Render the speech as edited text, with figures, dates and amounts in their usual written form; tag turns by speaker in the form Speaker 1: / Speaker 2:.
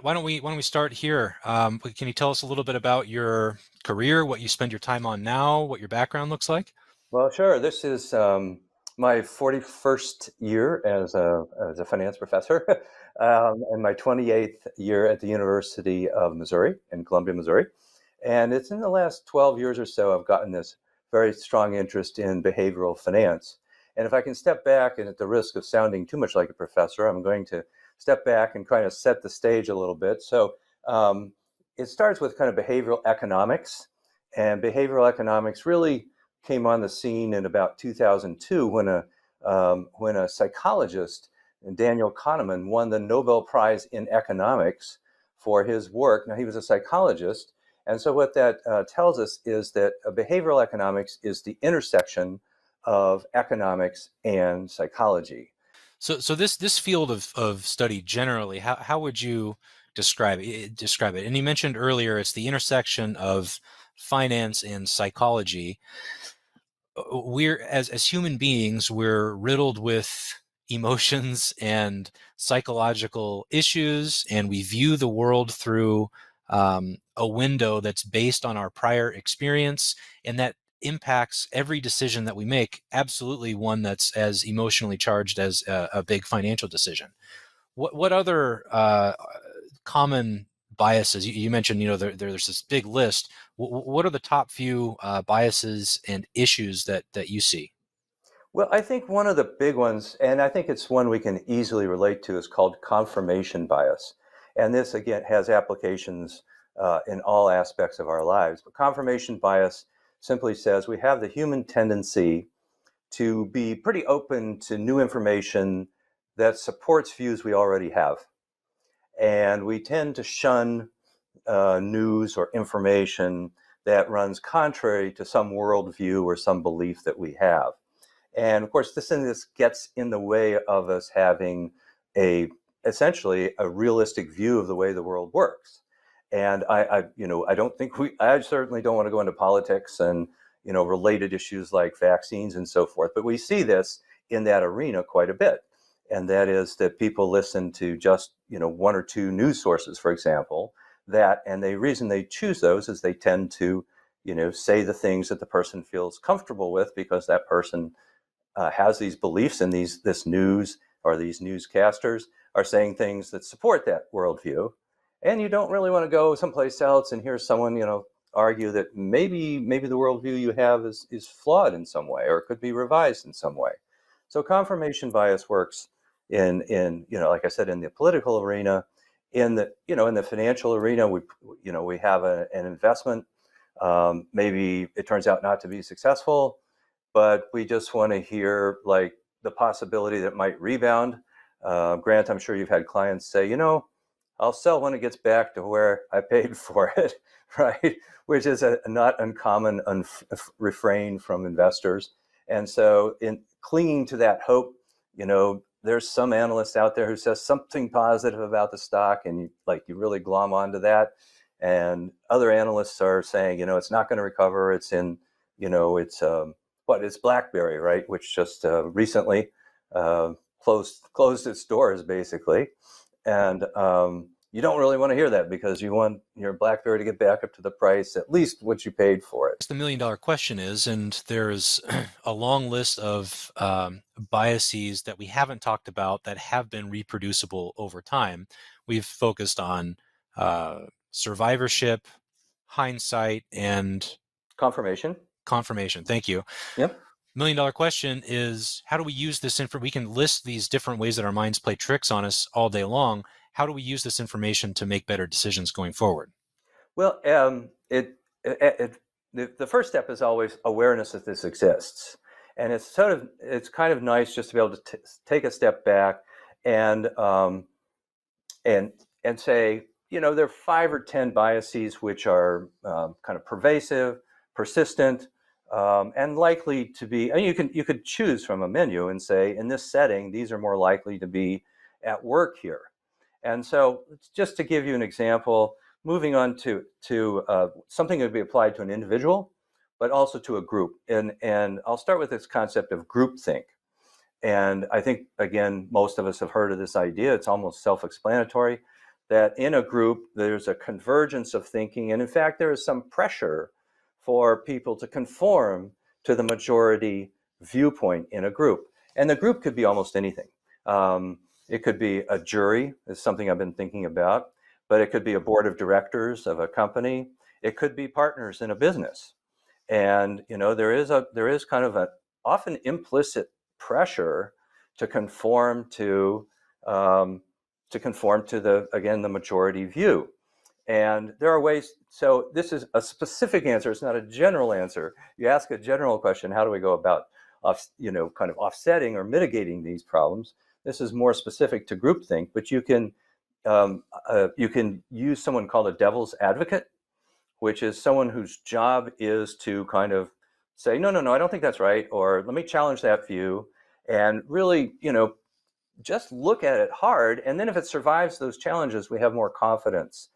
Speaker 1: why don't we start here? Can you tell us a little bit about your career, what you spend your time on now, what your background looks like?
Speaker 2: Well, sure. This is my 41st year as a finance professor, and my 28th year at the University of Missouri in Columbia, Missouri. And it's in the last 12 years or so I've gotten this very strong interest in behavioral finance. And if I can step back, and at the risk of sounding too much like a professor, I'm going to step back and kind of set the stage a little bit. So it starts with kind of behavioral economics, and behavioral economics really came on the scene in about 2002 when a psychologist, Daniel Kahneman, won the Nobel Prize in economics for his work. Now, he was a psychologist, and so what that tells us is that behavioral economics is the intersection of economics and psychology.
Speaker 1: So this field of study generally, how would you describe it? And you mentioned earlier it's the intersection of finance and psychology. We're as human beings, we're riddled with emotions and psychological issues, and we view the world through a window that's based on our prior experience, and that impacts every decision that we make, absolutely one that's as emotionally charged as a big financial decision. What other common biases you mentioned? There's this big list. What are the top few biases and issues that you see?
Speaker 2: Well, I think one of the big ones, and I think it's one we can easily relate to, is called confirmation bias. And this, again, has applications in all aspects of our lives. But confirmation bias simply says we have the human tendency to be pretty open to new information that supports views we already have. And we tend to shun news or information that runs contrary to some worldview or some belief that we have. And of course, this gets in the way of us having essentially a realistic view of the way the world works. And I don't think I certainly don't want to go into politics and, related issues like vaccines and so forth. But we see this in that arena quite a bit. And that is that people listen to just, one or two news sources, for example, and the reason they choose those is they tend to, say the things that the person feels comfortable with because that person has these beliefs, and this news or these newscasters are saying things that support that worldview. And you don't really want to go someplace else and hear someone, argue that maybe the worldview you have is flawed in some way or could be revised in some way. So confirmation bias works in like I said, in the political arena, in the financial arena. We have an investment. Maybe it turns out not to be successful, but we just want to hear like the possibility that it might rebound. Grant, I'm sure you've had clients say, I'll sell when it gets back to where I paid for it, right? Which is a not uncommon refrain from investors. And so in clinging to that hope, there's some analyst out there who says something positive about the stock, and you really glom onto that. And other analysts are saying, it's not going to recover. It's in, it's BlackBerry, right? Which just recently closed its doors, basically. And you don't really want to hear that because you want your BlackBerry to get back up to the price, at least what you paid for it.
Speaker 1: The million-dollar question is, and there's a long list of biases that we haven't talked about that have been reproducible over time. We've focused on survivorship, hindsight, and
Speaker 2: Confirmation.
Speaker 1: confirmation. Thank you.
Speaker 2: Yep.
Speaker 1: Million-dollar question is, how do we use this information? We can list these different ways that our minds play tricks on us all day long. How do we use this information to make better decisions going forward?
Speaker 2: Well, the first step is always awareness that this exists, and it's kind of nice just to be able to take a step back and and say, there are 5 or 10 biases which are kind of pervasive, persistent, and likely to be. And you could choose from a menu and say, in this setting, these are more likely to be at work here. And so, just to give you an example, moving on to something that would be applied to an individual, but also to a group. And I'll start with this concept of groupthink. And I think, again, most of us have heard of this idea. It's almost self-explanatory. that in a group there's a convergence of thinking, and in fact there is some pressure for people to conform to the majority viewpoint in a group. And the group could be almost anything. It could be a jury, is something I've been thinking about, but it could be a board of directors of a company. It could be partners in a business. And there is kind of an often implicit pressure to conform to the majority view. And there are ways. So this is a specific answer. It's not a general answer. You ask a general question, how do we go about kind of offsetting or mitigating these problems? This is more specific to groupthink, but you can use someone called a devil's advocate, which is someone whose job is to kind of say, no, I don't think that's right, or let me challenge that view, and really, just look at it hard. And then if it survives those challenges, we have more confidence